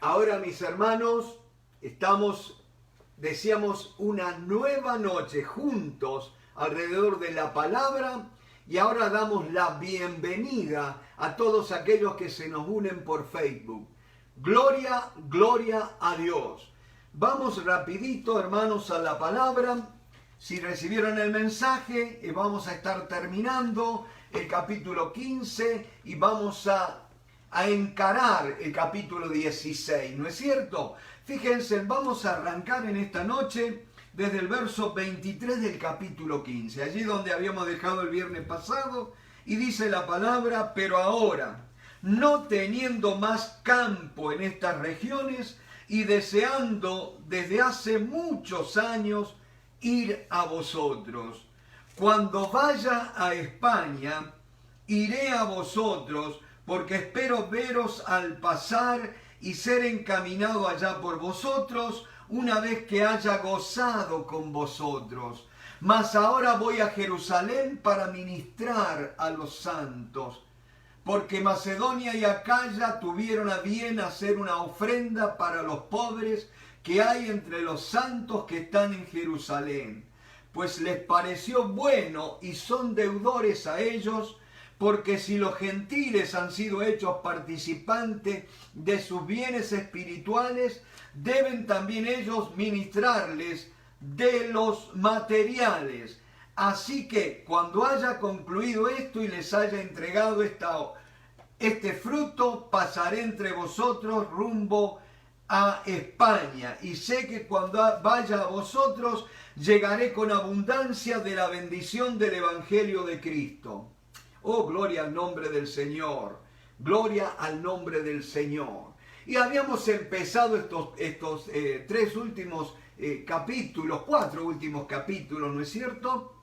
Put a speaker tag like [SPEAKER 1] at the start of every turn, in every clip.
[SPEAKER 1] Ahora, mis hermanos, decíamos, una nueva noche juntos alrededor de la palabra, y ahora damos la bienvenida a todos aquellos que se nos unen por Facebook. Gloria, gloria a Dios. Vamos rapidito, hermanos, a la palabra. Si recibieron el mensaje, vamos a estar terminando el capítulo 15 y vamos a encarar el capítulo 16, ¿no es cierto? Fíjense, vamos a arrancar en esta noche desde el verso 23 del capítulo 15, allí donde habíamos dejado el viernes pasado, y dice la palabra: pero ahora, no teniendo más campo en estas regiones y deseando desde hace muchos años ir a vosotros, cuando vaya a España, iré a vosotros, porque espero veros al pasar y ser encaminado allá por vosotros, una vez que haya gozado con vosotros. Mas ahora voy a Jerusalén para ministrar a los santos, porque Macedonia y Acaya tuvieron a bien hacer una ofrenda para los pobres que hay entre los santos que están en Jerusalén, pues les pareció bueno y son deudores a ellos, porque si los gentiles han sido hechos participantes de sus bienes espirituales, deben también ellos ministrarles de los materiales. Así que cuando haya concluido esto y les haya entregado este fruto, pasaré entre vosotros rumbo a España, y sé que cuando vaya a vosotros llegaré con abundancia de la bendición del Evangelio de Cristo. Oh, gloria al nombre del Señor, gloria al nombre del Señor. Y habíamos empezado estos tres últimos capítulos, 4 últimos capítulos, ¿no es cierto?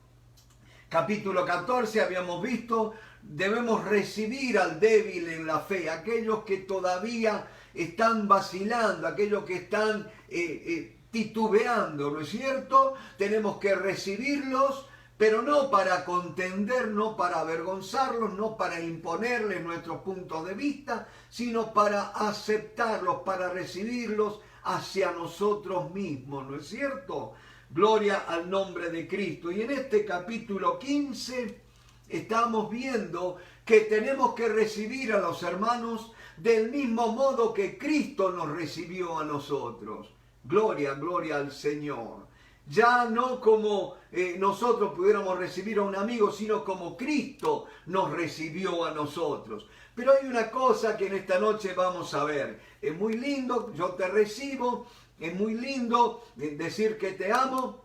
[SPEAKER 1] Capítulo 14 habíamos visto: debemos recibir al débil en la fe, aquellos que todavía están vacilando, aquellos que están titubeando, ¿no es cierto? Tenemos que recibirlos, pero no para contender, no para avergonzarlos, no para imponerles nuestros puntos de vista, sino para aceptarlos, para recibirlos hacia nosotros mismos, ¿no es cierto? Gloria al nombre de Cristo. Y en este capítulo 15 estamos viendo que tenemos que recibir a los hermanos del mismo modo que Cristo nos recibió a nosotros. Gloria, gloria al Señor. Ya no como nosotros pudiéramos recibir a un amigo, sino como Cristo nos recibió a nosotros. Pero hay una cosa que en esta noche vamos a ver. Es muy lindo, yo te recibo, es muy lindo decir que te amo,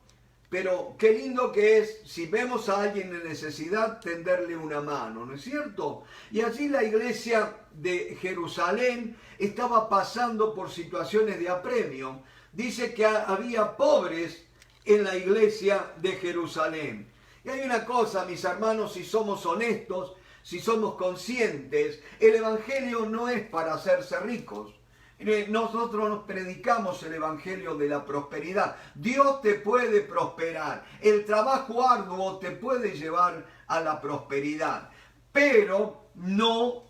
[SPEAKER 1] pero qué lindo que es, si vemos a alguien en necesidad, tenderle una mano, ¿no es cierto? Y allí la iglesia de Jerusalén estaba pasando por situaciones de apremio. Dice que había pobres en la iglesia de Jerusalén. Y hay una cosa, mis hermanos, si somos honestos, si somos conscientes, el evangelio no es para hacerse ricos. Nosotros nos predicamos el evangelio de la prosperidad. Dios te puede prosperar. El trabajo arduo te puede llevar a la prosperidad. Pero no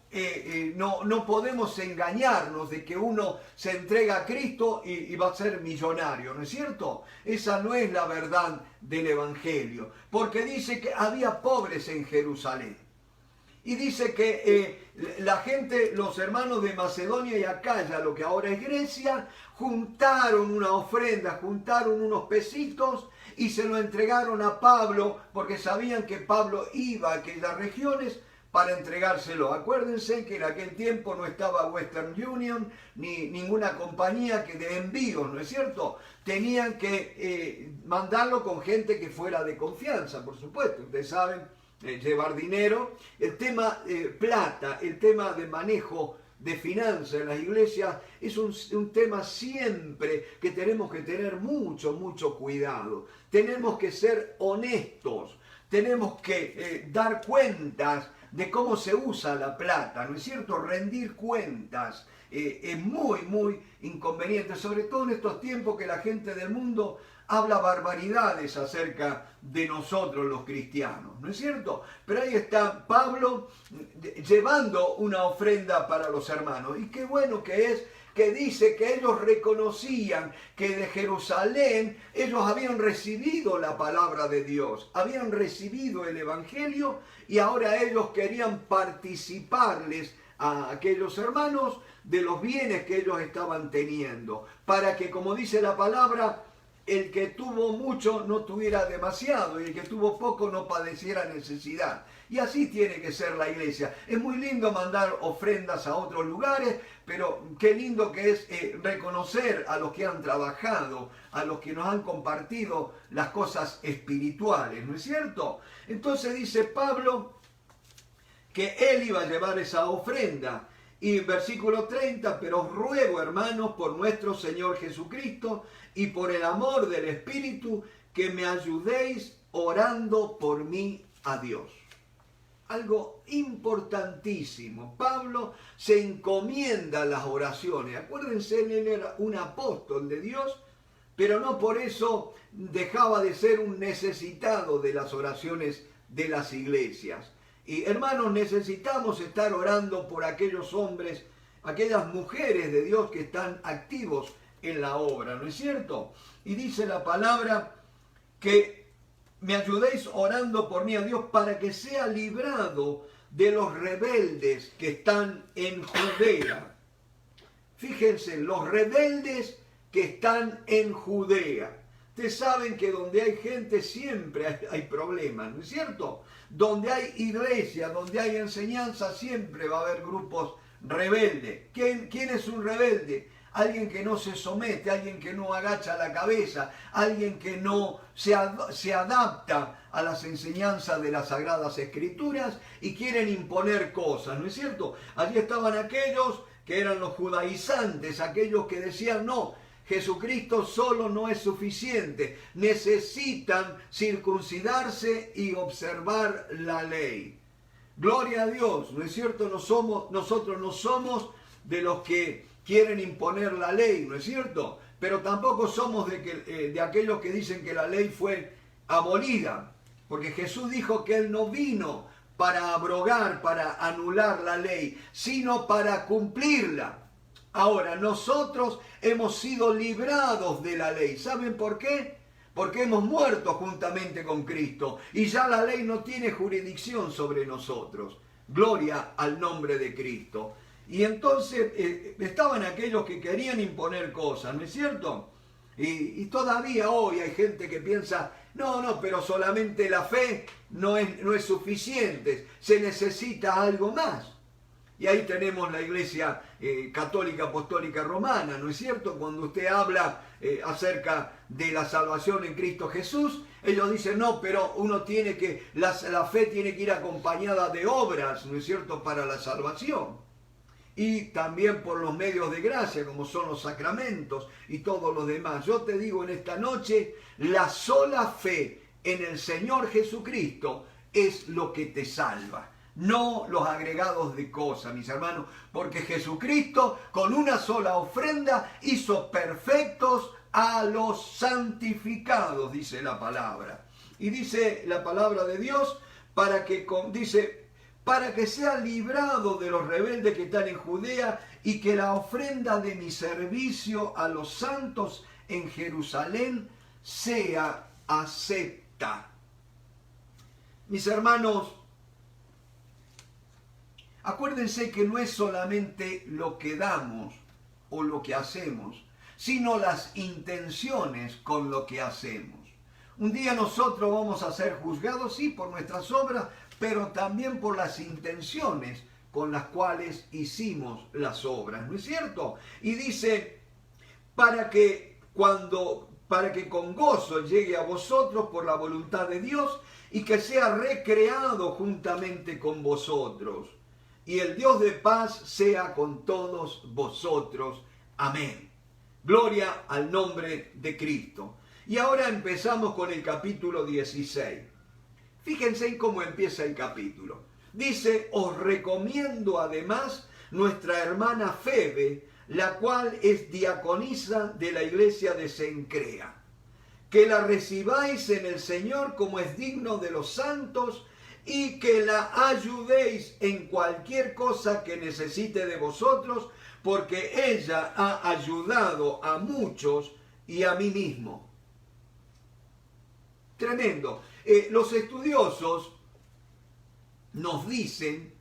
[SPEAKER 1] podemos engañarnos de que uno se entrega a Cristo y va a ser millonario, ¿no es cierto? Esa no es la verdad del evangelio. Porque dice que había pobres en Jerusalén. Y dice que la gente, los hermanos de Macedonia y Acaya, lo que ahora es Grecia, juntaron una ofrenda, juntaron unos pesitos y se lo entregaron a Pablo, porque sabían que Pablo iba a aquellas regiones para entregárselo. Acuérdense que en aquel tiempo no estaba Western Union ni ninguna compañía de envíos, ¿no es cierto? Tenían que mandarlo con gente que fuera de confianza, por supuesto. Ustedes saben, llevar dinero, el tema plata, el tema de manejo de finanzas en las iglesias es un tema siempre que tenemos que tener mucho cuidado. Tenemos que ser honestos, tenemos que dar cuentas de cómo se usa la plata, ¿no es cierto? Rendir cuentas es muy inconveniente, sobre todo en estos tiempos que la gente del mundo habla barbaridades acerca de nosotros los cristianos, ¿no es cierto? Pero ahí está Pablo llevando una ofrenda para los hermanos. Y qué bueno que es que dice que ellos reconocían que de Jerusalén ellos habían recibido la palabra de Dios, habían recibido el Evangelio y ahora ellos querían participarles a aquellos hermanos de los bienes que ellos estaban teniendo, para que, como dice la palabra, el que tuvo mucho no tuviera demasiado y el que tuvo poco no padeciera necesidad. Y así tiene que ser la iglesia. Es muy lindo mandar ofrendas a otros lugares, pero qué lindo que es reconocer a los que han trabajado, a los que nos han compartido las cosas espirituales, ¿no es cierto? Entonces dice Pablo que él iba a llevar esa ofrenda. Y versículo 30, pero os ruego, hermanos, por nuestro Señor Jesucristo y por el amor del Espíritu, que me ayudéis orando por mí a Dios. Algo importantísimo. Pablo se encomienda a las oraciones. Acuérdense, él era un apóstol de Dios, pero no por eso dejaba de ser un necesitado de las oraciones de las iglesias. Y hermanos, necesitamos estar orando por aquellos hombres, aquellas mujeres de Dios que están activos en la obra, ¿no es cierto? Y dice la palabra que me ayudéis orando por mí a Dios para que sea librado de los rebeldes que están en Judea. Fíjense, los rebeldes que están en Judea. Ustedes saben que donde hay gente siempre hay problemas, ¿no es cierto? Donde hay iglesia, donde hay enseñanza, siempre va a haber grupos rebeldes. ¿Quién es un rebelde? Alguien que no se somete, alguien que no agacha la cabeza, alguien que no se adapta a las enseñanzas de las Sagradas Escrituras y quieren imponer cosas, ¿no es cierto? Allí estaban aquellos que eran los judaizantes, aquellos que decían no, Jesucristo solo no es suficiente, necesitan circuncidarse y observar la ley. Gloria a Dios, ¿no es cierto? Nosotros no somos de los que quieren imponer la ley, ¿no es cierto? Pero tampoco somos de aquellos que dicen que la ley fue abolida, porque Jesús dijo que Él no vino para abrogar, para anular la ley, sino para cumplirla. Ahora, nosotros hemos sido librados de la ley. ¿Saben por qué? Porque hemos muerto juntamente con Cristo y ya la ley no tiene jurisdicción sobre nosotros. Gloria al nombre de Cristo. Y entonces estaban aquellos que querían imponer cosas, ¿no es cierto? Y todavía hoy hay gente que piensa, no, pero solamente la fe no es suficiente, se necesita algo más. Y ahí tenemos la Iglesia Católica Apostólica Romana, ¿no es cierto? Cuando usted habla acerca de la salvación en Cristo Jesús, ellos dicen, no, pero la fe tiene que ir acompañada de obras, ¿no es cierto?, para la salvación. Y también por los medios de gracia, como son los sacramentos y todos los demás. Yo te digo en esta noche, la sola fe en el Señor Jesucristo es lo que te salva. No los agregados de cosas, mis hermanos, porque Jesucristo con una sola ofrenda hizo perfectos a los santificados, dice la palabra. Y dice la palabra de Dios para que sea librado de los rebeldes que están en Judea y que la ofrenda de mi servicio a los santos en Jerusalén sea acepta. Mis hermanos, acuérdense que no es solamente lo que damos o lo que hacemos, sino las intenciones con lo que hacemos. Un día nosotros vamos a ser juzgados, sí, por nuestras obras, pero también por las intenciones con las cuales hicimos las obras, ¿no es cierto? Y dice, para que con gozo llegue a vosotros por la voluntad de Dios y que sea recreado juntamente con vosotros. Y el Dios de paz sea con todos vosotros. Amén. Gloria al nombre de Cristo. Y ahora empezamos con el capítulo 16. Fíjense en cómo empieza el capítulo. Dice, os recomiendo además nuestra hermana Febe, la cual es diaconisa de la iglesia de Cencrea. Que la recibáis en el Señor como es digno de los santos y que la ayudéis en cualquier cosa que necesite de vosotros, porque ella ha ayudado a muchos y a mí mismo. Tremendo. Los estudiosos nos dicen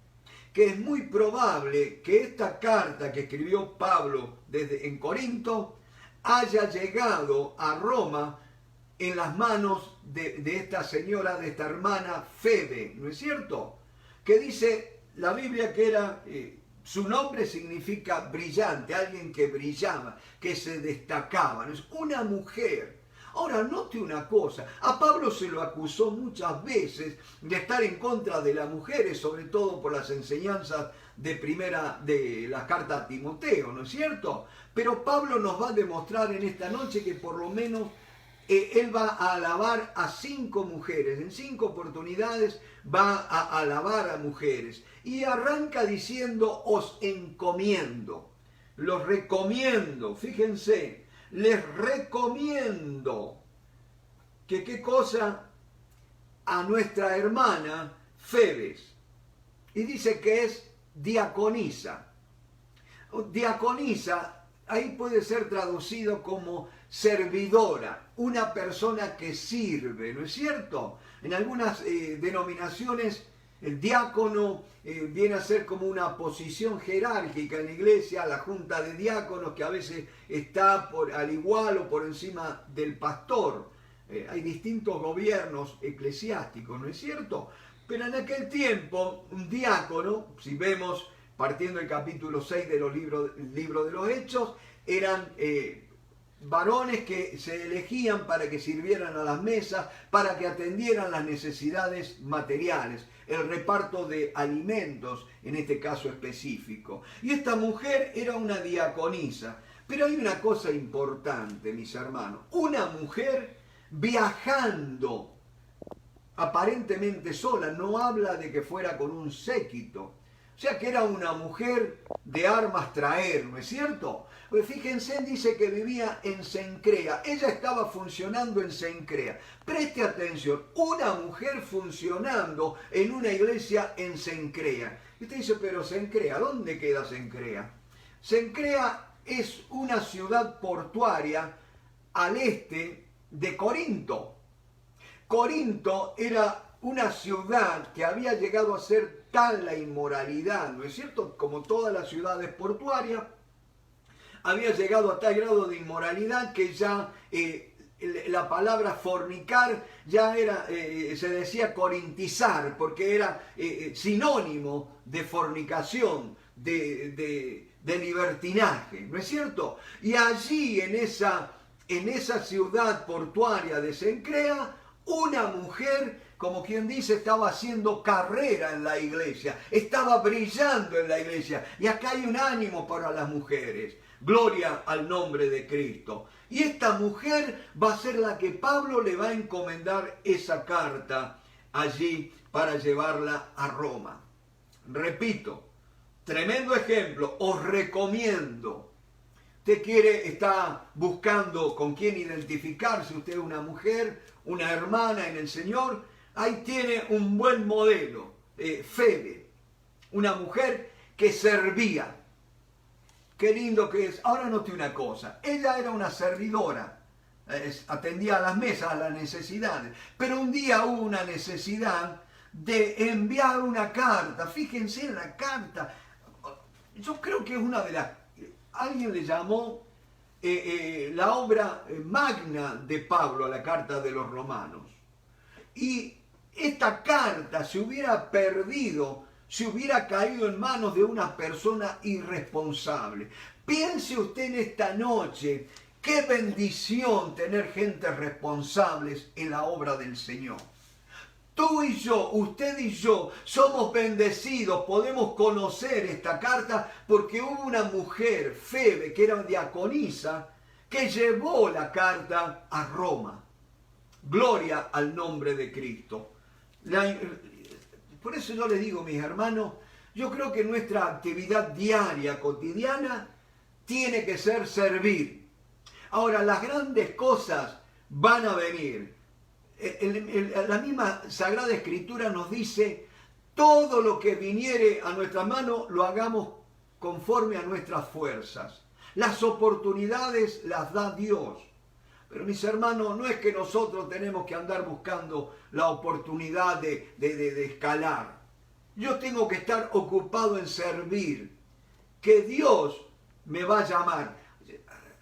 [SPEAKER 1] que es muy probable que esta carta que escribió Pablo en Corinto haya llegado a Roma en las manos de esta señora, de esta hermana Febe, ¿no es cierto? Que dice la Biblia que era, su nombre significa brillante, alguien que brillaba, que se destacaba, ¿no? Es una mujer. Ahora, note una cosa, a Pablo se lo acusó muchas veces de estar en contra de las mujeres, sobre todo por las enseñanzas de la carta a Timoteo, ¿no es cierto? Pero Pablo nos va a demostrar en esta noche que por lo menos él va a alabar a 5 mujeres, en 5 oportunidades va a alabar a mujeres. Y arranca diciendo, os encomiendo, los recomiendo, fíjense, les recomiendo que qué cosa a nuestra hermana Febes. Y dice que es diaconisa. Diaconisa, ahí puede ser traducido como servidora, una persona que sirve, ¿no es cierto? En algunas denominaciones el diácono viene a ser como una posición jerárquica en la iglesia, la junta de diáconos que a veces está al igual o por encima del pastor. Hay distintos gobiernos eclesiásticos, ¿no es cierto? Pero en aquel tiempo un diácono, si vemos partiendo del capítulo 6 de libro de los Hechos, eran varones que se elegían para que sirvieran a las mesas, para que atendieran las necesidades materiales, el reparto de alimentos, en este caso específico. Y esta mujer era una diaconisa. Pero hay una cosa importante, mis hermanos. Una mujer viajando, aparentemente sola, no habla de que fuera con un séquito. O sea que era una mujer de armas traer, ¿no es cierto? Pues fíjense, dice que vivía en Cencrea. Ella estaba funcionando en Cencrea. Preste atención, una mujer funcionando en una iglesia en Cencrea. Y usted dice, pero Cencrea, ¿dónde queda Cencrea? Cencrea es una ciudad portuaria al este de Corinto. Corinto era una ciudad que había llegado a ser tal la inmoralidad, ¿no es cierto? Como todas las ciudades portuarias, había llegado a tal grado de inmoralidad que ya la palabra fornicar ya era, se decía corintizar, porque era sinónimo de fornicación, de libertinaje, ¿no es cierto? Y allí en esa ciudad portuaria de Cencrea, una mujer, como quien dice, estaba haciendo carrera en la iglesia, estaba brillando en la iglesia. Y acá hay un ánimo para las mujeres. Gloria al nombre de Cristo. Y esta mujer va a ser la que Pablo le va a encomendar esa carta allí para llevarla a Roma. Repito, tremendo ejemplo, os recomiendo. Usted está buscando con quién identificarse, usted es una mujer, una hermana en el Señor, ahí tiene un buen modelo, Febe, una mujer que servía. Qué lindo que es. Ahora note una cosa, ella era una servidora, atendía a las mesas, a las necesidades, pero un día hubo una necesidad de enviar una carta. Fíjense en la carta, yo creo que es una de las... Alguien le llamó la obra magna de Pablo a la carta de los romanos. Y esta carta se hubiera perdido, se hubiera caído en manos de una persona irresponsable. Piense usted en esta noche, qué bendición tener gente responsables en la obra del Señor. Tú y yo, usted y yo, somos bendecidos, podemos conocer esta carta porque hubo una mujer, Febe, que era diaconisa, que llevó la carta a Roma. Gloria al nombre de Cristo. Por eso yo les digo, mis hermanos, yo creo que nuestra actividad diaria, cotidiana, tiene que ser servir. Ahora, las grandes cosas van a venir. La misma Sagrada Escritura nos dice, todo lo que viniere a nuestra mano lo hagamos conforme a nuestras fuerzas. Las oportunidades las da Dios. Pero mis hermanos, no es que nosotros tenemos que andar buscando la oportunidad de escalar. Yo tengo que estar ocupado en servir, que Dios me va a llamar.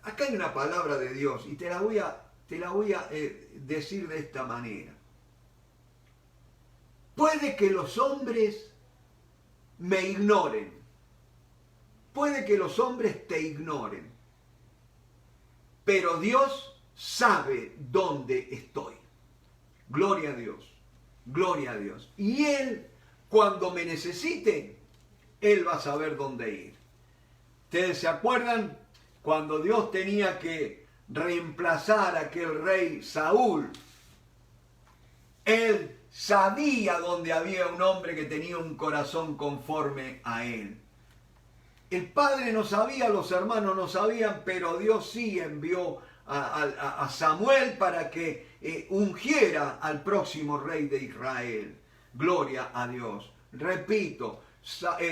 [SPEAKER 1] Acá hay una palabra de Dios y te la voy a decir de esta manera. Puede que los hombres me ignoren. Puede que los hombres te ignoren. Pero Dios sabe dónde estoy. Gloria a Dios. Gloria a Dios. Y Él, cuando me necesite, Él va a saber dónde ir. ¿Ustedes se acuerdan cuando Dios tenía que reemplazar a aquel rey Saúl? Él sabía dónde había un hombre que tenía un corazón conforme a Él. El padre no sabía, los hermanos no sabían, pero Dios sí envió a Samuel para que ungiera al próximo rey de Israel. Gloria a Dios. Repito,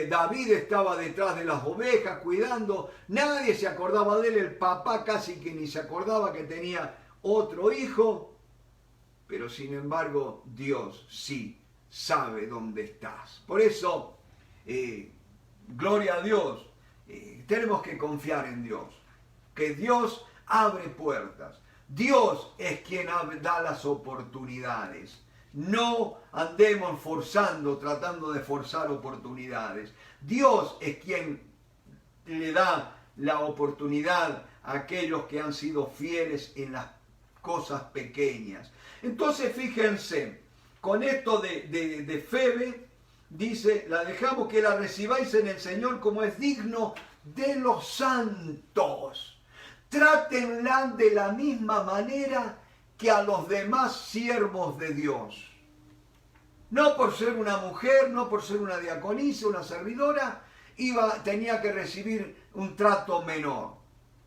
[SPEAKER 1] David estaba detrás de las ovejas cuidando, nadie se acordaba de él, el papá casi que ni se acordaba que tenía otro hijo, pero sin embargo Dios sí sabe dónde estás. Por eso, gloria a Dios, tenemos que confiar en Dios, que Dios abre puertas, Dios es quien da las oportunidades. No andemos tratando de forzar oportunidades. Dios es quien le da la oportunidad a aquellos que han sido fieles en las cosas pequeñas. Entonces fíjense, con esto de Febe, dice, la dejamos que la recibáis en el Señor como es digno de los santos. Trátenla de la misma manera que a los demás siervos de Dios. No por ser una mujer, no por ser una diaconisa, una servidora, tenía que recibir un trato menor.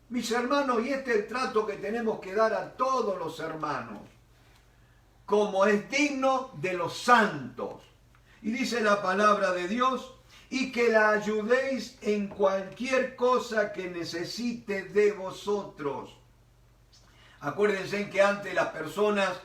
[SPEAKER 1] Mis hermanos, y este es el trato que tenemos que dar a todos los hermanos, como es digno de los santos. Y dice la palabra de Dios, y que la ayudéis en cualquier cosa que necesite de vosotros. Acuérdense que antes las personas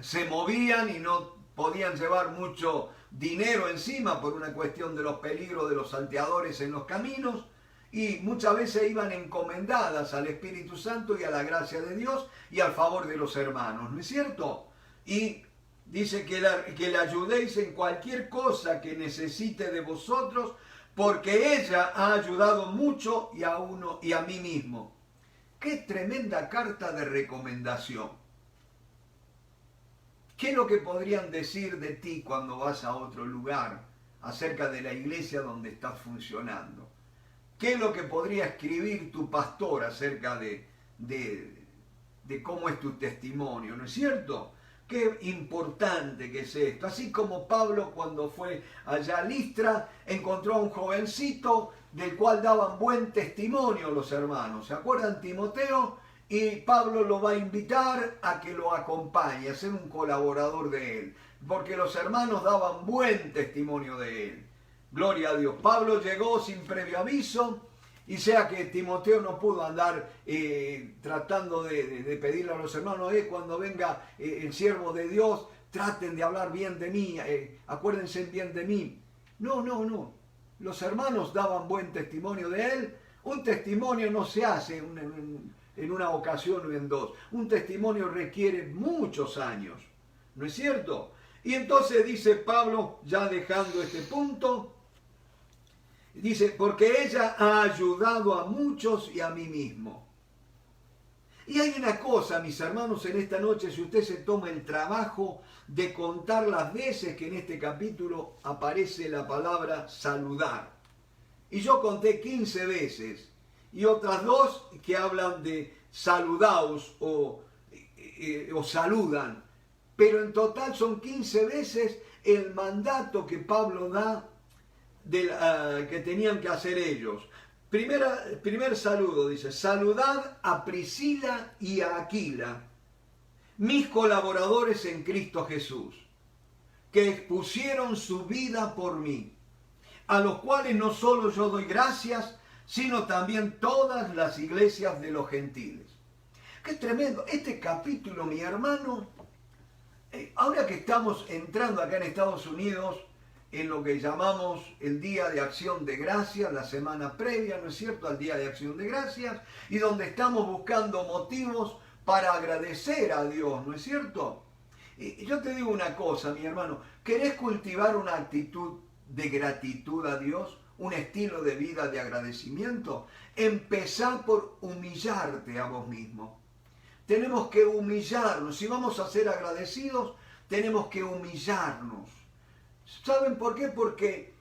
[SPEAKER 1] se movían y no podían llevar mucho dinero encima por una cuestión de los peligros de los salteadores en los caminos, y muchas veces iban encomendadas al Espíritu Santo y a la gracia de Dios y al favor de los hermanos, ¿no es cierto? Y dice que la ayudéis en cualquier cosa que necesite de vosotros, porque ella ha ayudado mucho y a mí mismo. ¡Qué tremenda carta de recomendación! ¿Qué es lo que podrían decir de ti cuando vas a otro lugar acerca de la iglesia donde estás funcionando? ¿Qué es lo que podría escribir tu pastor acerca de cómo es tu testimonio? ¿No es cierto? Qué importante que es esto. Así como Pablo, cuando fue allá a Listra, encontró a un jovencito del cual daban buen testimonio los hermanos. ¿Se acuerdan? Timoteo. Y Pablo lo va a invitar a que lo acompañe, a ser un colaborador de él, porque los hermanos daban buen testimonio de él. Gloria a Dios. Pablo llegó sin previo aviso, y sea que Timoteo no pudo andar tratando de pedirle a los hermanos, cuando venga el siervo de Dios, traten de hablar bien de mí, acuérdense bien de mí. No. Los hermanos daban buen testimonio de él. Un testimonio no se hace en una ocasión o en dos. Un testimonio requiere muchos años, ¿no es cierto? Y entonces dice Pablo, ya dejando este punto, dice, porque ella ha ayudado a muchos y a mí mismo. Y hay una cosa, mis hermanos, en esta noche, si usted se toma el trabajo de contar las veces que en este capítulo aparece la palabra saludar. Y yo conté 15 veces, y otras 2 que hablan de saludaos o saludan. Pero en total son 15 veces el mandato que Pablo da que tenían que hacer ellos. Primer saludo, dice, saludad a Priscila y a Aquila, mis colaboradores en Cristo Jesús, que expusieron su vida por mí. a los cuales no solo yo doy gracias, sino también todas las iglesias de los gentiles. Qué tremendo. Este capítulo, mi hermano, ahora que estamos entrando acá en Estados Unidos, en lo que llamamos el Día de Acción de Gracias, la semana previa, ¿no es cierto?, al Día de Acción de Gracias, y donde estamos buscando motivos para agradecer a Dios, ¿no es cierto? Y yo te digo una cosa, mi hermano, ¿querés cultivar una actitud de gratitud a Dios? ¿Un estilo de vida de agradecimiento? Empezá por humillarte a vos mismo. Tenemos que humillarnos. Si vamos a ser agradecidos, tenemos que humillarnos. ¿Saben por qué? Porque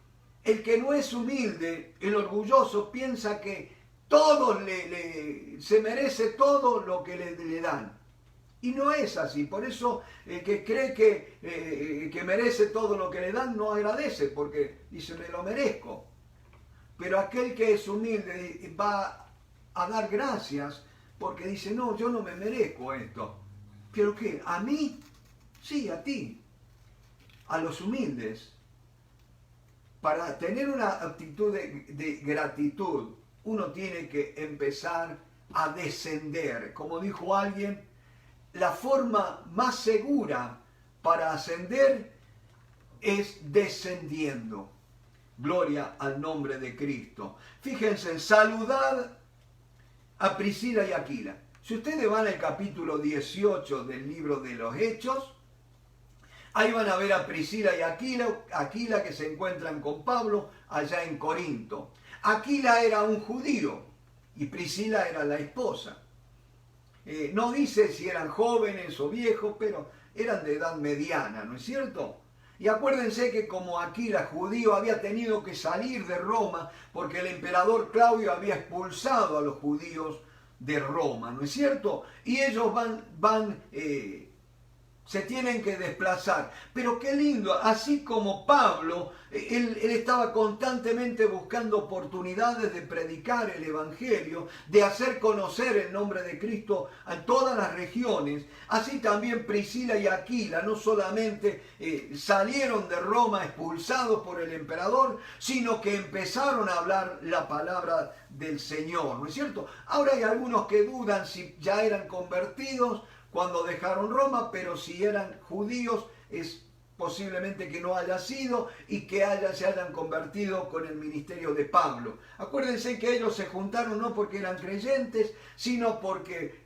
[SPEAKER 1] el que no es humilde, el orgulloso, piensa que todo se merece todo lo que le dan. Y no es así. Por eso el que cree que merece todo lo que le dan no agradece, porque dice, me lo merezco. Pero aquel que es humilde va a dar gracias porque dice, no, yo no me merezco esto. ¿Pero qué? ¿A mí? Sí, a ti. A los humildes. Para tener una actitud de gratitud, uno tiene que empezar a descender. Como dijo alguien, la forma más segura para ascender es descendiendo. Gloria al nombre de Cristo. Fíjense, saludad a Priscila y Aquila. Si ustedes van al capítulo 18 del libro de los Hechos, ahí van a ver a Priscila y Aquila que se encuentran con Pablo allá en Corinto. Aquila era un judío y Priscila era la esposa. No dice si eran jóvenes o viejos, pero eran de edad mediana, ¿no es cierto? Y acuérdense que como Aquila, judío, había tenido que salir de Roma porque el emperador Claudio había expulsado a los judíos de Roma, ¿no es cierto? Y ellos se tienen que desplazar. Pero qué lindo, así como Pablo, él estaba constantemente buscando oportunidades de predicar el Evangelio, de hacer conocer el nombre de Cristo a todas las regiones, así también Priscila y Aquila no solamente salieron de Roma expulsados por el emperador, sino que empezaron a hablar la palabra del Señor, ¿no es cierto? Ahora hay algunos que dudan si ya eran convertidos cuando dejaron Roma, pero si eran judíos es posiblemente que no haya sido y que se hayan convertido con el ministerio de Pablo. Acuérdense que ellos se juntaron no porque eran creyentes, sino porque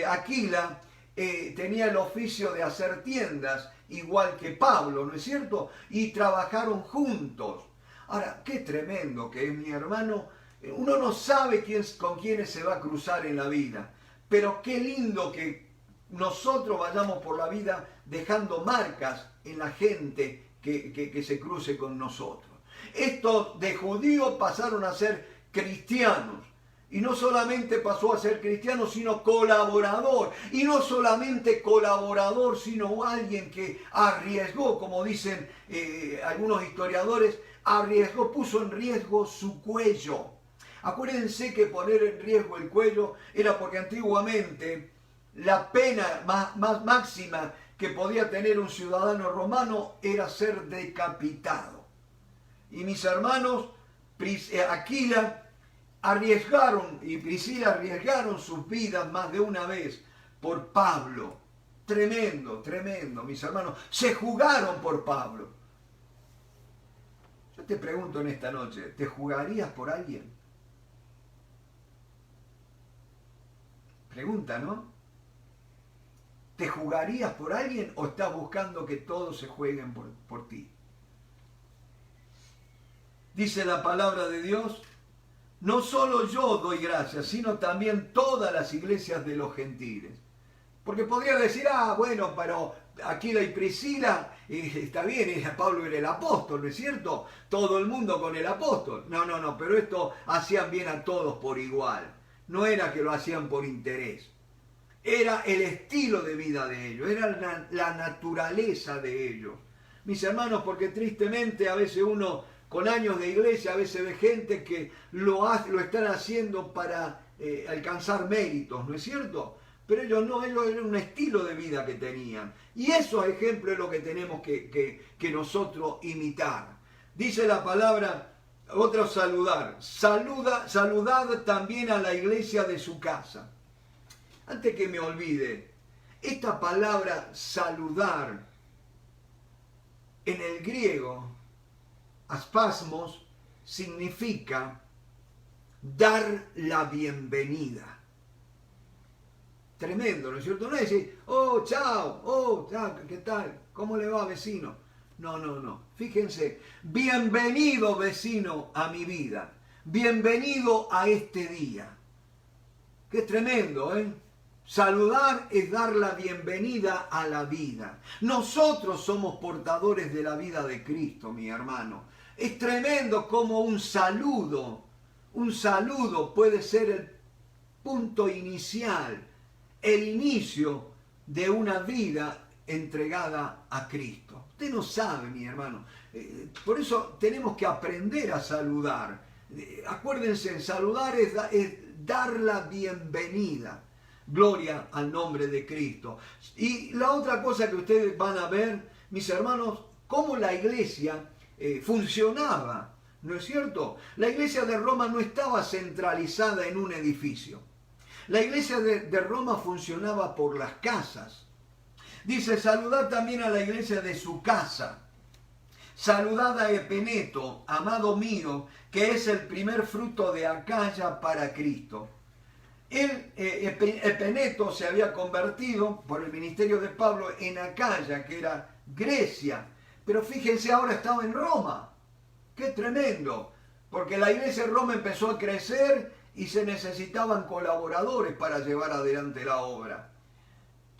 [SPEAKER 1] Aquila tenía el oficio de hacer tiendas, igual que Pablo, ¿no es cierto? Y trabajaron juntos. Ahora, qué tremendo que es, mi hermano. Uno no sabe con quiénes se va a cruzar en la vida, pero qué lindo que nosotros vayamos por la vida dejando marcas en la gente que se cruce con nosotros. Estos de judíos pasaron a ser cristianos. Y no solamente pasó a ser cristiano, sino colaborador. Y no solamente colaborador, sino alguien que arriesgó, como dicen algunos historiadores, puso en riesgo su cuello. Acuérdense que poner en riesgo el cuello era porque antiguamente la pena más máxima que podía tener un ciudadano romano era ser decapitado. Y mis hermanos, Aquila y Priscila arriesgaron sus vidas más de una vez por Pablo. Tremendo, tremendo, mis hermanos. Se jugaron por Pablo. Yo te pregunto en esta noche, ¿te jugarías por alguien? Pregunta, ¿no? ¿Te jugarías por alguien o estás buscando que todos se jueguen por ti? Dice la palabra de Dios, no solo yo doy gracias, sino también todas las iglesias de los gentiles. Porque podría decir, bueno, pero Aquila y Priscila, está bien, Pablo era el apóstol, ¿no es cierto? Todo el mundo con el apóstol. No, pero esto hacían bien a todos por igual. No era que lo hacían por interés. Era el estilo de vida de ellos, era la naturaleza de ellos. Mis hermanos, porque tristemente a veces uno con años de iglesia, a veces ve gente que lo están haciendo para alcanzar méritos, ¿no es cierto? Pero ellos no, ellos eran un estilo de vida que tenían. Y esos ejemplos es lo que tenemos que nosotros imitar. Dice la palabra, otro saludar. Saludad también a la iglesia de su casa. Antes que me olvide, esta palabra saludar en el griego, aspasmos, significa dar la bienvenida. Tremendo, ¿no es cierto? No es decir, oh, chao, ¿qué tal? ¿Cómo le va, vecino? No. Fíjense, bienvenido, vecino, a mi vida. Bienvenido a este día. Qué tremendo, ¿eh? Saludar es dar la bienvenida a la vida. Nosotros somos portadores de la vida de Cristo, mi hermano. Es tremendo como un saludo puede ser el punto inicial, el inicio de una vida entregada a Cristo. Usted no sabe, mi hermano. Por eso tenemos que aprender a saludar. Acuérdense, saludar es dar la bienvenida. Gloria al nombre de Cristo. Y la otra cosa que ustedes van a ver, mis hermanos, cómo la iglesia funcionaba. ¿No es cierto? La iglesia de Roma no estaba centralizada en un edificio. La iglesia de Roma funcionaba por las casas. Dice, saludad también a la iglesia de su casa. Saludad a Epeneto, amado mío, que es el primer fruto de Acaya para Cristo. Epeneto se había convertido por el ministerio de Pablo en Acaya, que era Grecia. Pero fíjense, ahora estaba en Roma. ¡Qué tremendo! Porque la iglesia de Roma empezó a crecer y se necesitaban colaboradores para llevar adelante la obra.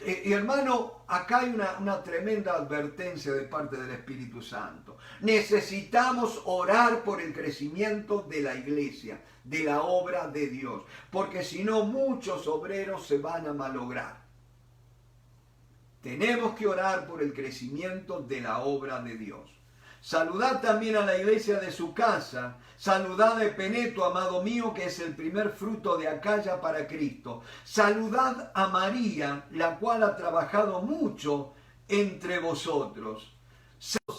[SPEAKER 1] Y hermano, acá hay una tremenda advertencia de parte del Espíritu Santo. Necesitamos orar por el crecimiento de la iglesia, de la obra de Dios, porque si no muchos obreros se van a malograr. Tenemos que orar por el crecimiento de la obra de Dios. Saludad también a la iglesia de su casa. Saludad a Epeneto, amado mío, que es el primer fruto de Acaya para Cristo. Saludad a María, la cual ha trabajado mucho entre vosotros,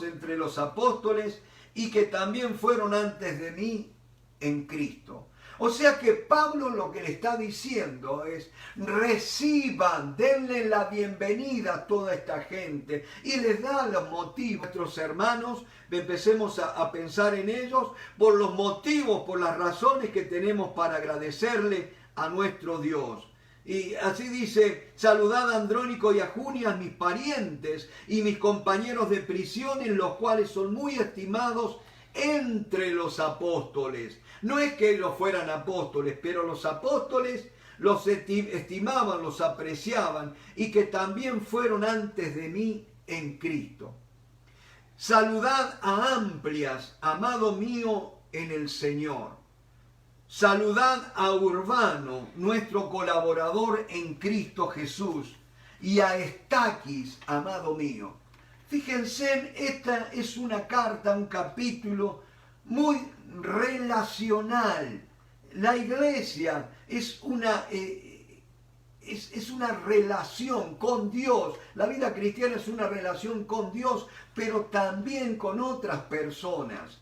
[SPEAKER 1] entre los apóstoles, y que también fueron antes de mí en Cristo. O sea que Pablo lo que le está diciendo es, reciban, denle la bienvenida a toda esta gente y les da los motivos. Nuestros hermanos, empecemos a pensar en ellos por los motivos, por las razones que tenemos para agradecerle a nuestro Dios. Y así dice, saludad a Andrónico y a Junias, mis parientes y mis compañeros de prisión, en los cuales son muy estimados entre los apóstoles. No es que ellos fueran apóstoles, pero los apóstoles los estimaban, los apreciaban, y que también fueron antes de mí en Cristo. Saludad a Amplias, amado mío en el Señor. Saludad a Urbano, nuestro colaborador en Cristo Jesús, y a Estaquis, amado mío. Fíjense, esta es una carta, un capítulo muy relacional. La iglesia es una relación con Dios. La vida cristiana es una relación con Dios, pero también con otras personas.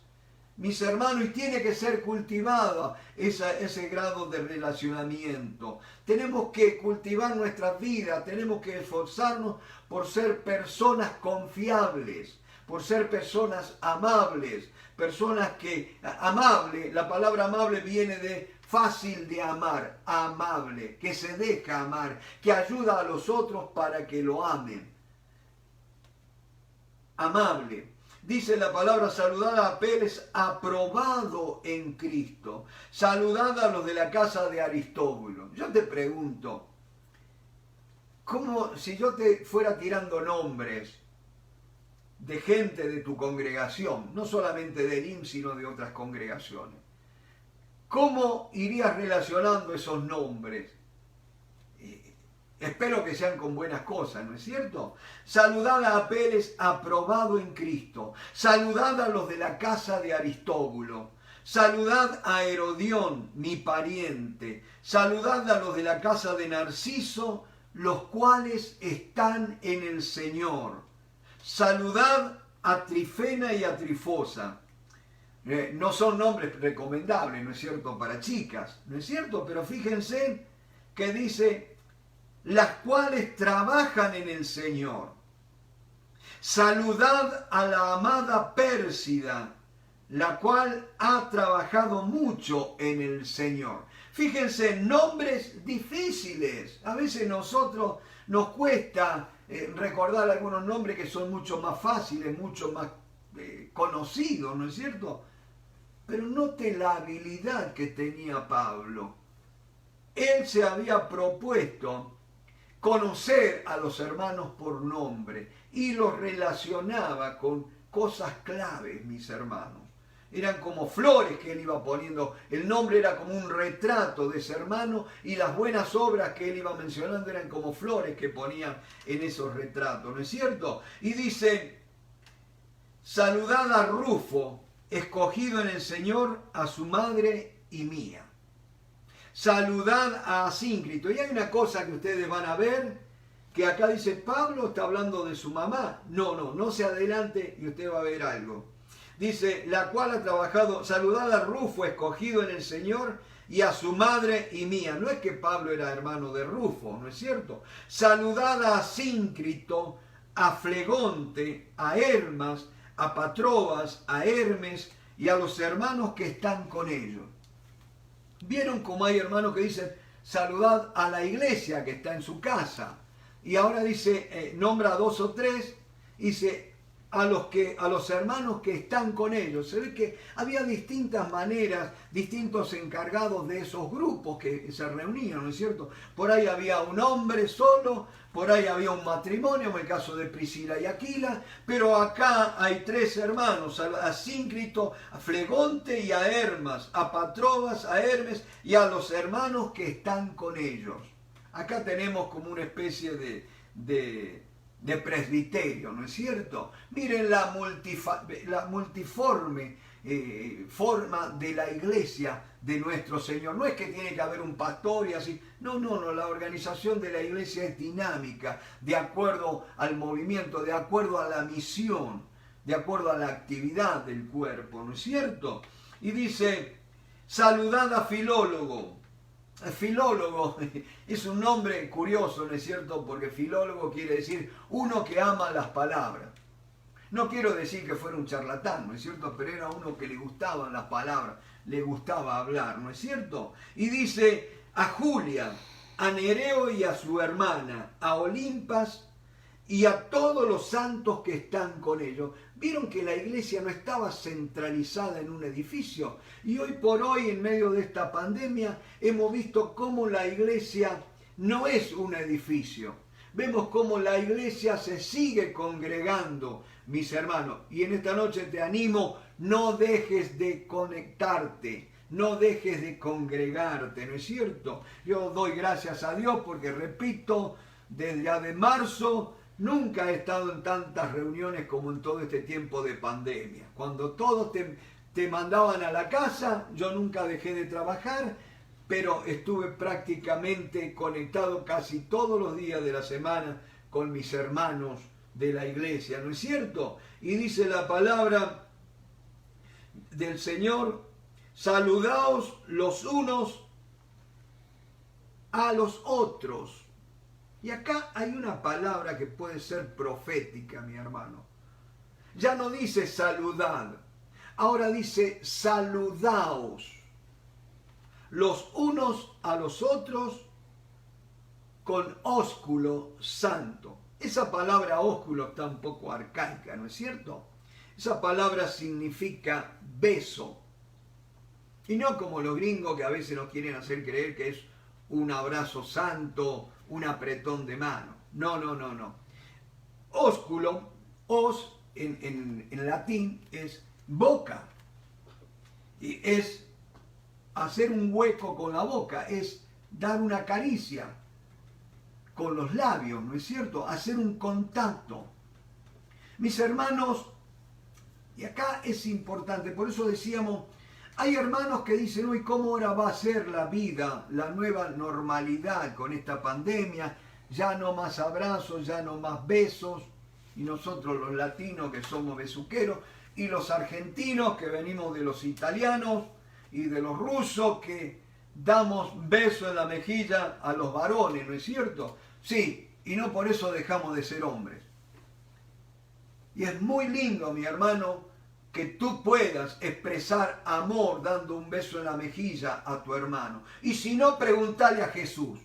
[SPEAKER 1] Mis hermanos, y tiene que ser cultivado ese grado de relacionamiento. Tenemos que cultivar nuestra vida, tenemos que esforzarnos por ser personas confiables, por ser personas amables, la palabra amable viene de fácil de amar, amable, que se deja amar, que ayuda a los otros para que lo amen. Amable. Dice la palabra, saludad a Apeles, aprobado en Cristo. Saludad a los de la casa de Aristóbulo. Yo te pregunto, ¿cómo si yo te fuera tirando nombres de gente de tu congregación, no solamente del IM, sino de otras congregaciones? ¿Cómo irías relacionando esos nombres? Espero que sean con buenas cosas, ¿no es cierto? Saludad a Apeles, aprobado en Cristo. Saludad a los de la casa de Aristóbulo. Saludad a Herodión, mi pariente. Saludad a los de la casa de Narciso, los cuales están en el Señor. Saludad a Trifena y a Trifosa. No son nombres recomendables, ¿no es cierto?, para chicas, ¿no es cierto? Pero fíjense que dice, las cuales trabajan en el Señor. Saludad a la amada Pérsida, la cual ha trabajado mucho en el Señor. Fíjense, nombres difíciles. A veces nosotros nos cuesta recordar algunos nombres que son mucho más fáciles, mucho más conocidos, ¿no es cierto? Pero note la habilidad que tenía Pablo. Él se había propuesto conocer a los hermanos por nombre y los relacionaba con cosas claves, mis hermanos. Eran como flores que él iba poniendo, el nombre era como un retrato de ese hermano y las buenas obras que él iba mencionando eran como flores que ponía en esos retratos, ¿no es cierto? Y dice, saludad a Rufo, escogido en el Señor, a su madre y mía. Saludad a Asíncrito. Y hay una cosa que ustedes van a ver, que acá dice, Pablo está hablando de su mamá. No se adelante y usted va a ver algo. Dice, la cual ha trabajado, saludad a Rufo, escogido en el Señor, y a su madre y mía. No es que Pablo era hermano de Rufo, ¿no es cierto? Saludad a Asíncrito, a Flegonte, a Hermas, a Patrobas, a Hermes y a los hermanos que están con ellos. ¿Vieron cómo hay hermanos que dicen, saludad a la iglesia que está en su casa? Y ahora dice, nombra a 2 o 3, dice, a los hermanos que están con ellos. Se ve que había distintas maneras, distintos encargados de esos grupos que se reunían, ¿no es cierto? Por ahí había un hombre solo, por ahí había un matrimonio, en el caso de Priscila y Aquila, pero acá hay 3 hermanos, a Asíncrito, a Flegonte y a Hermas, a Patrobas, a Hermes y a los hermanos que están con ellos. Acá tenemos como una especie de presbiterio, ¿no es cierto? Miren la multiforme forma de la iglesia de nuestro Señor. No es que tiene que haber un pastor y así. No, la organización de la iglesia es dinámica, de acuerdo al movimiento, de acuerdo a la misión, de acuerdo a la actividad del cuerpo, ¿no es cierto? Y dice, saludad a Filólogo. Filólogo es un nombre curioso, ¿no es cierto? Porque filólogo quiere decir uno que ama las palabras. No quiero decir que fuera un charlatán, ¿no es cierto? Pero era uno que le gustaban las palabras, le gustaba hablar, ¿no es cierto? Y dice a Julia, a Nereo y a su hermana, a Olimpas y a todos los santos que están con ellos. Vieron que la iglesia no estaba centralizada en un edificio. Y hoy por hoy, en medio de esta pandemia, hemos visto cómo la iglesia no es un edificio. Vemos cómo la iglesia se sigue congregando, mis hermanos. Y en esta noche te animo, no dejes de conectarte, no dejes de congregarte, ¿no es cierto? Yo doy gracias a Dios porque, repito, desde ya de marzo, nunca he estado en tantas reuniones como en todo este tiempo de pandemia. Cuando todos te mandaban a la casa, yo nunca dejé de trabajar, pero estuve prácticamente conectado casi todos los días de la semana con mis hermanos de la iglesia, ¿no es cierto? Y dice la palabra del Señor, saludaos los unos a los otros. Y acá hay una palabra que puede ser profética, mi hermano. Ya no dice saludad, ahora dice saludaos los unos a los otros con ósculo santo. Esa palabra ósculo está un poco arcaica, ¿no es cierto? Esa palabra significa beso. Y no como los gringos que a veces nos quieren hacer creer que es un abrazo santo, un apretón de mano. No. Ósculo, os en latín es boca. Y es hacer un hueco con la boca, es dar una caricia con los labios, ¿no es cierto? Hacer un contacto. Mis hermanos, y acá es importante, por eso decíamos, hay hermanos que dicen, uy, ¿cómo ahora va a ser la vida, la nueva normalidad con esta pandemia? Ya no más abrazos, ya no más besos. Y nosotros los latinos que somos besuqueros, y los argentinos que venimos de los italianos y de los rusos que damos besos en la mejilla a los varones, ¿no es cierto? Sí, y no por eso dejamos de ser hombres. Y es muy lindo, mi hermano, que tú puedas expresar amor dando un beso en la mejilla a tu hermano. Y si no, preguntale a Jesús.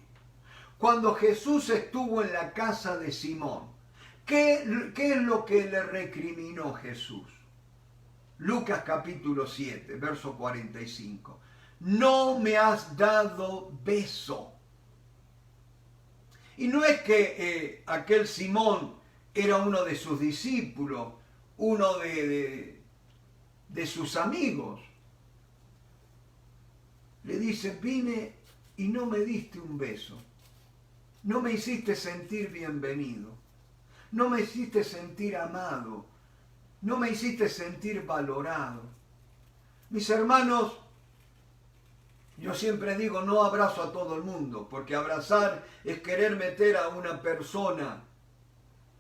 [SPEAKER 1] Cuando Jesús estuvo en la casa de Simón, ¿qué es lo que le recriminó Jesús? Lucas capítulo 7, verso 45. No me has dado beso. Y no es que aquel Simón era uno de sus discípulos, uno de sus amigos. Le dice, vine y no me diste un beso. No me hiciste sentir bienvenido. No me hiciste sentir amado. No me hiciste sentir valorado. Mis hermanos, yo siempre digo, no abrazo a todo el mundo, porque abrazar es querer meter a una persona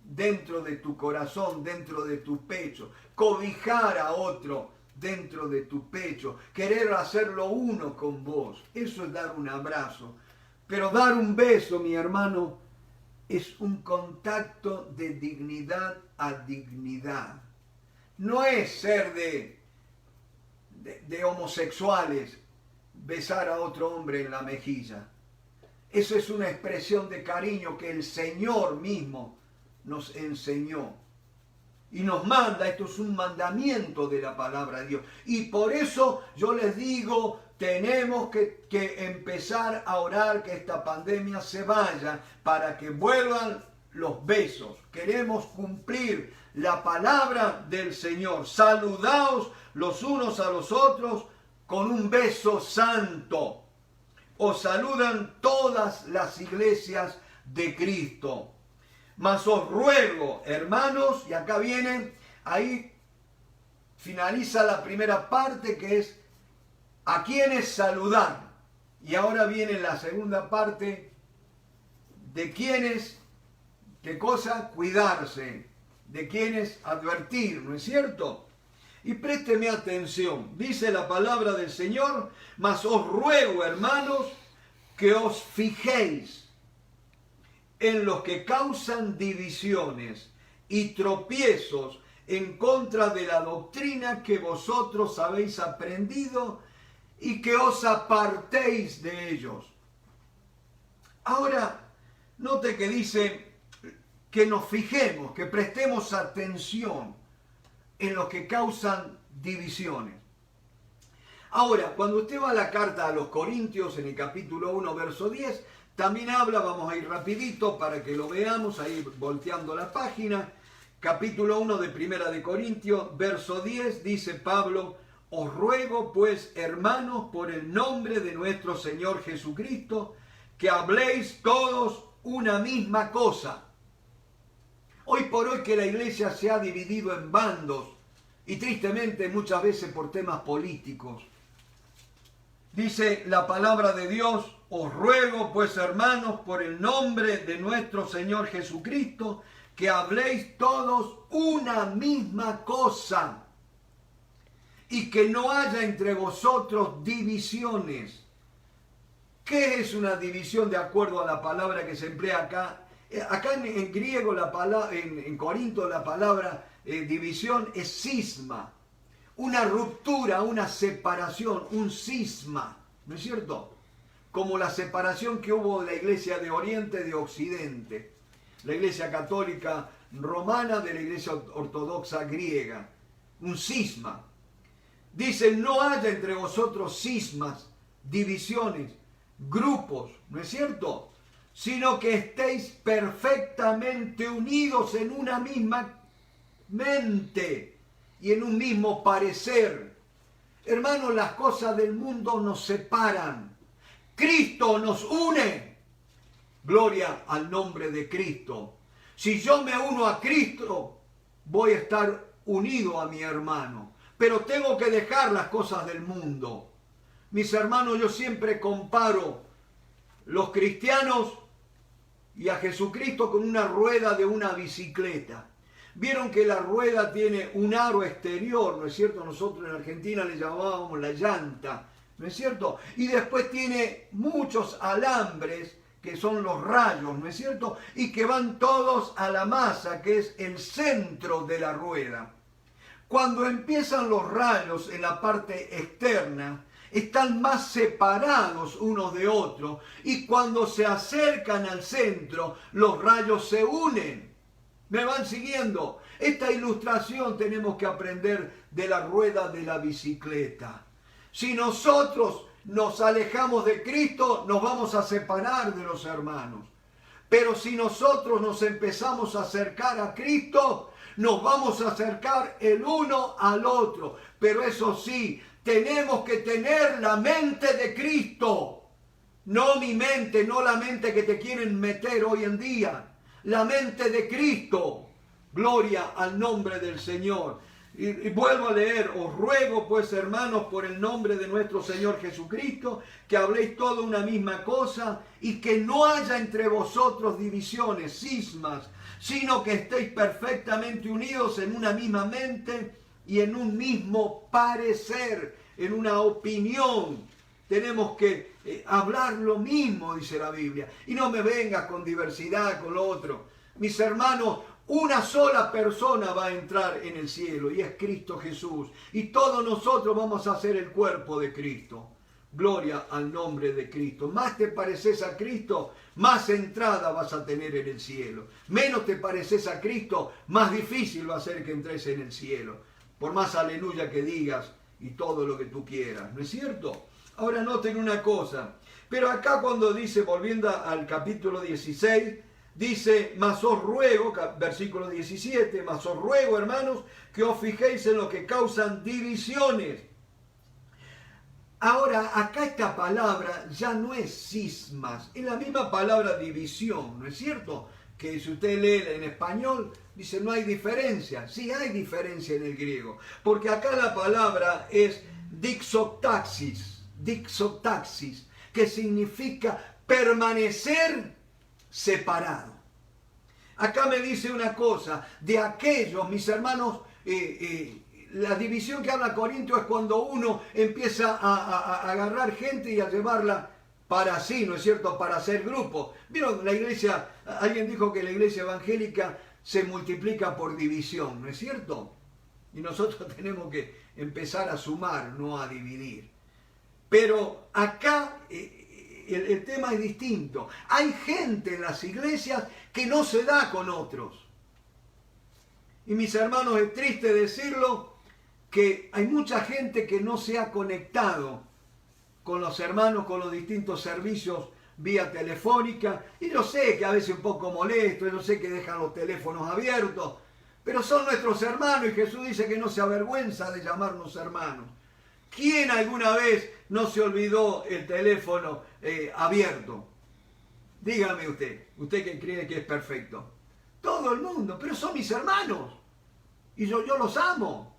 [SPEAKER 1] dentro de tu corazón, dentro de tu pecho, cobijar a otro dentro de tu pecho, querer hacerlo uno con vos. Eso es dar un abrazo. Pero dar un beso, mi hermano, es un contacto de dignidad a dignidad. No es ser de homosexuales besar a otro hombre en la mejilla. Eso es una expresión de cariño que el Señor mismo nos enseñó y nos manda. Esto es un mandamiento de la palabra de Dios, y por eso yo les digo, tenemos que empezar a orar que esta pandemia se vaya, para que vuelvan los besos. Queremos cumplir la palabra del Señor. Saludaos los unos a los otros con un beso santo. Os saludan todas las iglesias de Cristo. Mas os ruego, hermanos, y acá viene, ahí finaliza la primera parte, que es a quienes saludar. Y ahora viene la segunda parte, de quienes, ¿qué cosa? Cuidarse, de quienes advertir, ¿no es cierto? Y présteme atención, dice la palabra del Señor, mas os ruego, hermanos, que os fijéis en los que causan divisiones y tropiezos en contra de la doctrina que vosotros habéis aprendido, y que os apartéis de ellos. Ahora, note que dice que nos fijemos, que prestemos atención en los que causan divisiones. Ahora, cuando usted va a la carta a los Corintios, en el capítulo 1, verso 10, también habla, vamos a ir rapidito para que lo veamos, ahí volteando la página, capítulo 1 de Primera de Corintios, verso 10, dice Pablo: os ruego pues, hermanos, por el nombre de nuestro Señor Jesucristo, que habléis todos una misma cosa. Hoy por hoy que la iglesia se ha dividido en bandos, y tristemente muchas veces por temas políticos. Dice la palabra de Dios: os ruego pues, hermanos, por el nombre de nuestro Señor Jesucristo, que habléis todos una misma cosa, y que no haya entre vosotros divisiones. ¿Qué es una división de acuerdo a la palabra que se emplea acá? Acá en griego, en Corinto, la palabra división es cisma. Una ruptura, una separación, un cisma, ¿no es cierto? Como la separación que hubo de la iglesia de Oriente de Occidente. La iglesia católica romana de la iglesia ortodoxa griega. Un cisma. Dice: no haya entre vosotros cismas, divisiones, grupos, ¿no es cierto? Sino que estéis perfectamente unidos en una misma mente y en un mismo parecer. Hermanos, las cosas del mundo nos separan. Cristo nos une. Gloria al nombre de Cristo. Si yo me uno a Cristo, voy a estar unido a mi hermano. Pero tengo que dejar las cosas del mundo. Mis hermanos, yo siempre comparo los cristianos y a Jesucristo con una rueda de una bicicleta. Vieron que la rueda tiene un aro exterior, ¿no es cierto? Nosotros en Argentina le llamábamos la llanta, ¿no es cierto? Y después tiene muchos alambres, que son los rayos, ¿no es cierto? Y que van todos a la masa, que es el centro de la rueda. Cuando empiezan los rayos en la parte externa, están más separados unos de otros, y cuando se acercan al centro, los rayos se unen. ¿Me van siguiendo? Esta ilustración tenemos que aprender de la rueda de la bicicleta. Si nosotros nos alejamos de Cristo, nos vamos a separar de los hermanos. Pero si nosotros nos empezamos a acercar a Cristo, nos vamos a acercar el uno al otro. Pero eso sí, tenemos que tener la mente de Cristo. No mi mente, no la mente que te quieren meter hoy en día. La mente de Cristo. Gloria al nombre del Señor. Y vuelvo a leer: os ruego pues, hermanos, por el nombre de nuestro Señor Jesucristo, que habléis toda una misma cosa y que no haya entre vosotros divisiones, cismas, sino que estéis perfectamente unidos en una misma mente y en un mismo parecer, en una opinión. Tenemos que hablar lo mismo, dice la Biblia. Y no me vengas con diversidad, con lo otro. Mis hermanos, una sola persona va a entrar en el cielo y es Cristo Jesús. Y todos nosotros vamos a ser el cuerpo de Cristo. Gloria al nombre de Cristo. Más te pareces a Cristo, más entrada vas a tener en el cielo. Menos te pareces a Cristo, más difícil va a ser que entres en el cielo. Por más aleluya que digas y todo lo que tú quieras, ¿no es cierto? Ahora noten una cosa. Pero acá cuando dice, volviendo al capítulo 16, dice: mas os ruego, versículo 17, mas os ruego, hermanos, que os fijéis en lo que causan divisiones. Ahora, acá esta palabra ya no es cismas, es la misma palabra división, ¿no es cierto? Que si usted lee en español, dice no hay diferencia. Sí hay diferencia en el griego, porque acá la palabra es dixotaxis, que significa permanecer separado. Acá me dice una cosa, de aquellos, mis hermanos, la división que habla Corinto es cuando uno empieza a agarrar gente y a llevarla para sí, ¿no es cierto?, para hacer grupo. ¿Vieron? La iglesia, alguien dijo que la iglesia evangélica se multiplica por división, ¿no es cierto? Y nosotros tenemos que empezar a sumar, no a dividir. Pero acá el tema es distinto. Hay gente en las iglesias que no se da con otros. Y mis hermanos, es triste decirlo, que hay mucha gente que no se ha conectado con los hermanos, con los distintos servicios vía telefónica. Y yo sé que a veces es un poco molesto, yo sé que dejan los teléfonos abiertos, pero son nuestros hermanos y Jesús dice que no se avergüenza de llamarnos hermanos. ¿Quién alguna vez no se olvidó el teléfono abierto? Dígame usted que cree que es perfecto. Todo el mundo, pero son mis hermanos y yo los amo.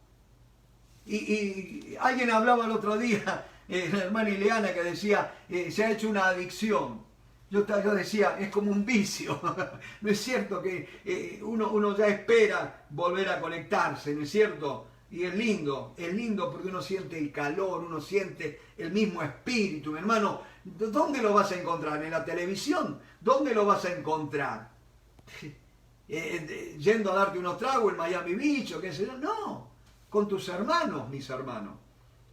[SPEAKER 1] Y alguien hablaba el otro día, la hermana Ileana, que decía, se ha hecho una adicción. Yo decía, es como un vicio. ¿No es cierto que uno ya espera volver a conectarse, ¿no es cierto? Y es lindo porque uno siente el calor, uno siente el mismo espíritu. Mi hermano, ¿dónde lo vas a encontrar? ¿En la televisión? ¿Dónde lo vas a encontrar? ¿Yendo a darte unos tragos en Miami Beach o qué sé yo? No, con tus hermanos, mis hermanos,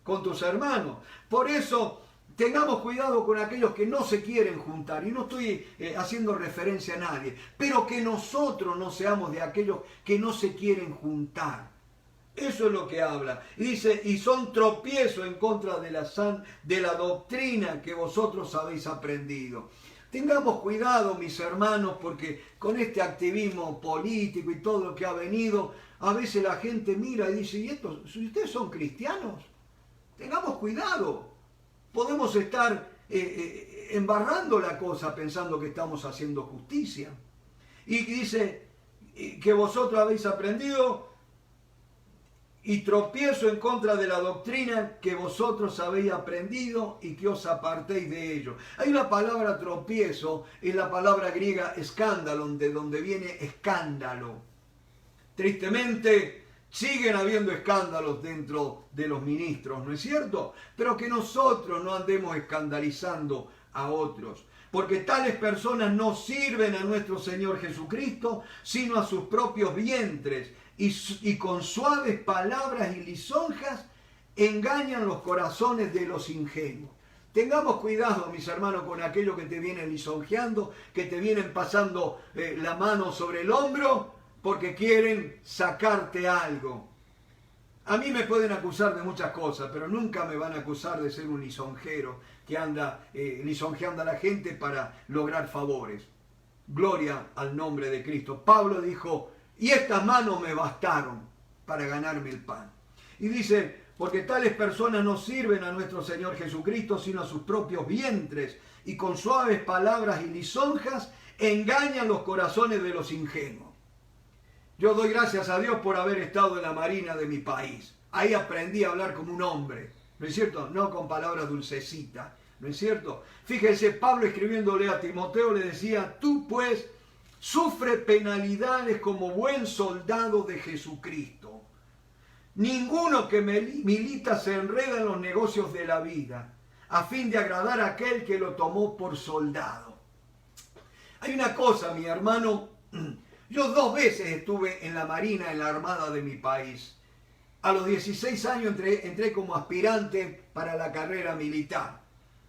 [SPEAKER 1] con tus hermanos. Por eso, tengamos cuidado con aquellos que no se quieren juntar. Y no estoy haciendo referencia a nadie, pero que nosotros no seamos de aquellos que no se quieren juntar. Eso es lo que habla. Y dice, y son tropiezo en contra de la doctrina que vosotros habéis aprendido. Tengamos cuidado, mis hermanos, porque con este activismo político y todo lo que ha venido, a veces la gente mira y dice, ¿y esto, ustedes son cristianos? Tengamos cuidado. Podemos estar embarrando la cosa pensando que estamos haciendo justicia. Y dice que vosotros habéis aprendido y tropiezo en contra de la doctrina que vosotros habéis aprendido y que os apartéis de ello. Hay una palabra tropiezo, es la palabra griega escándalo, de donde viene escándalo. Tristemente, siguen habiendo escándalos dentro de los ministros, ¿no es cierto? Pero que nosotros no andemos escandalizando a otros, porque tales personas no sirven a nuestro Señor Jesucristo, sino a sus propios vientres, y con suaves palabras y lisonjas engañan los corazones de los ingenuos. Tengamos cuidado, mis hermanos, con aquellos que te vienen lisonjeando, que te vienen pasando la mano sobre el hombro, porque quieren sacarte algo. A mí me pueden acusar de muchas cosas, pero nunca me van a acusar de ser un lisonjero que anda lisonjeando a la gente para lograr favores. Gloria al nombre de Cristo. Pablo dijo, y estas manos me bastaron para ganarme el pan. Y dice, porque tales personas no sirven a nuestro Señor Jesucristo, sino a sus propios vientres, y con suaves palabras y lisonjas engañan los corazones de los ingenuos. Yo doy gracias a Dios por haber estado en la marina de mi país. Ahí aprendí a hablar como un hombre, ¿no es cierto? No con palabras dulcecitas, ¿no es cierto? Fíjense, Pablo escribiéndole a Timoteo le decía, tú pues sufre penalidades como buen soldado de Jesucristo. Ninguno que milita se enreda en los negocios de la vida, a fin de agradar a aquel que lo tomó por soldado. Hay una cosa, mi hermano, yo 2 veces estuve en la Marina, en la Armada de mi país. A los 16 años entré como aspirante para la carrera militar.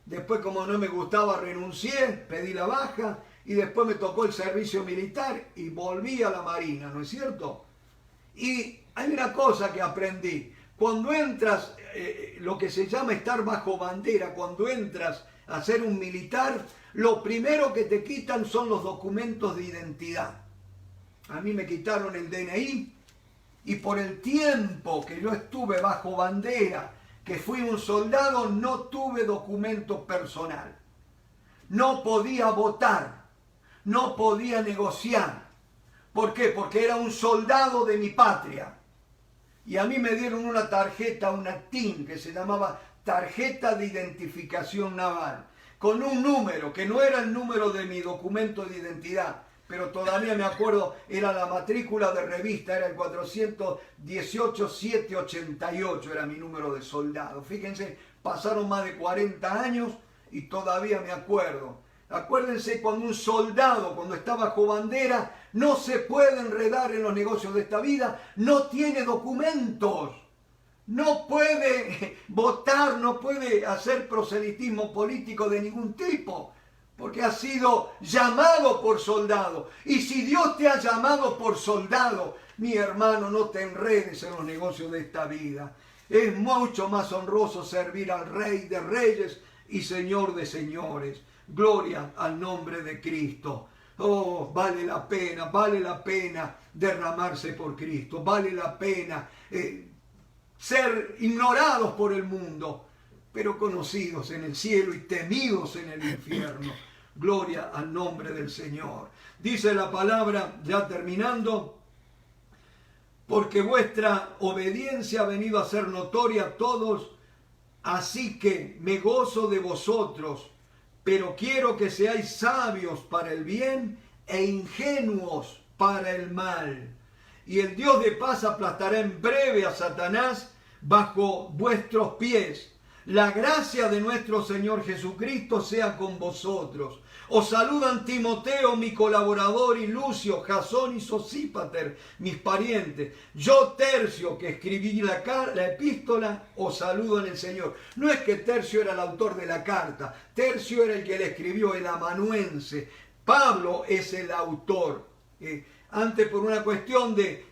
[SPEAKER 1] Después, como no me gustaba, renuncié, pedí la baja y después me tocó el servicio militar y volví a la Marina, ¿no es cierto? Y hay una cosa que aprendí. Cuando entras, lo que se llama estar bajo bandera, cuando entras a ser un militar, lo primero que te quitan son los documentos de identidad. A mí me quitaron el DNI y por el tiempo que yo estuve bajo bandera, que fui un soldado, no tuve documento personal. No podía votar, no podía negociar. ¿Por qué? Porque era un soldado de mi patria. Y a mí me dieron una tarjeta, una TIN, que se llamaba Tarjeta de Identificación Naval, con un número, que no era el número de mi documento de identidad, pero todavía me acuerdo, era la matrícula de revista, era el 418-788, era mi número de soldado. Fíjense, pasaron más de 40 años y todavía me acuerdo. Acuérdense, cuando un soldado, cuando está bajo bandera, no se puede enredar en los negocios de esta vida, no tiene documentos, no puede votar, no puede hacer proselitismo político de ningún tipo, porque ha sido llamado por soldado. Y si Dios te ha llamado por soldado, mi hermano, no te enredes en los negocios de esta vida. Es mucho más honroso servir al Rey de Reyes y Señor de Señores. Gloria al nombre de Cristo. Oh, vale la pena derramarse por Cristo. Vale la pena ser ignorados por el mundo, pero conocidos en el cielo y temidos en el infierno. Gloria al nombre del Señor. Dice la palabra, ya terminando, porque vuestra obediencia ha venido a ser notoria a todos, así que me gozo de vosotros, pero quiero que seáis sabios para el bien e ingenuos para el mal. Y el Dios de paz aplastará en breve a Satanás bajo vuestros pies. La gracia de nuestro Señor Jesucristo sea con vosotros. Os saludan Timoteo, mi colaborador, y Lucio, Jasón y Sosípater, mis parientes. Yo, Tercio, que escribí la epístola, os saludo en el Señor. No es que Tercio era el autor de la carta, Tercio era el que le escribió, el amanuense. Pablo es el autor. Antes, por una cuestión de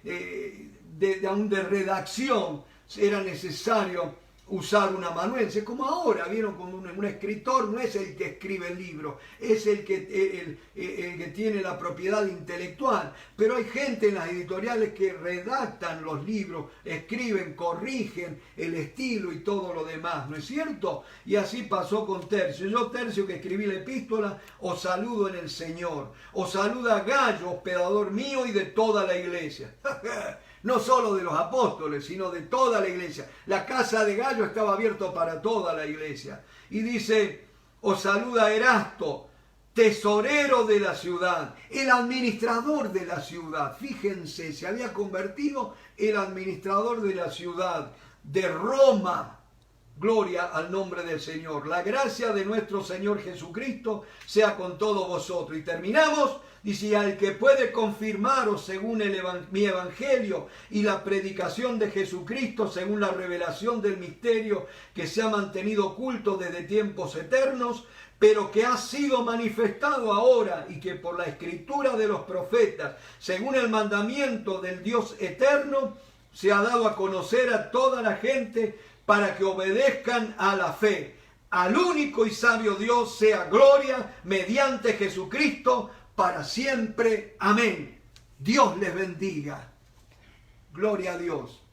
[SPEAKER 1] redacción, era necesario usar un amanuense, como ahora, vieron, como un escritor no es el que escribe el libro, es el que tiene la propiedad intelectual, pero hay gente en las editoriales que redactan los libros, escriben, corrigen el estilo y todo lo demás, ¿no es cierto? Y así pasó con Tercio. Yo, Tercio, que escribí la epístola, os saludo en el Señor. Os saluda Gallo, hospedador mío y de toda la iglesia. No solo de los apóstoles, sino de toda la iglesia. La casa de Gallo estaba abierta para toda la iglesia. Y dice, os saluda Erasto, tesorero de la ciudad, el administrador de la ciudad. Fíjense, se había convertido el administrador de la ciudad de Roma. Gloria al nombre del Señor. La gracia de nuestro Señor Jesucristo sea con todos vosotros. Y terminamos, dice, al que puede confirmaros según mi evangelio y la predicación de Jesucristo, según la revelación del misterio que se ha mantenido oculto desde tiempos eternos, pero que ha sido manifestado ahora y que por la escritura de los profetas, según el mandamiento del Dios eterno, se ha dado a conocer a toda la gente para que obedezcan a la fe. Al único y sabio Dios sea gloria mediante Jesucristo para siempre. Amén. Dios les bendiga. Gloria a Dios.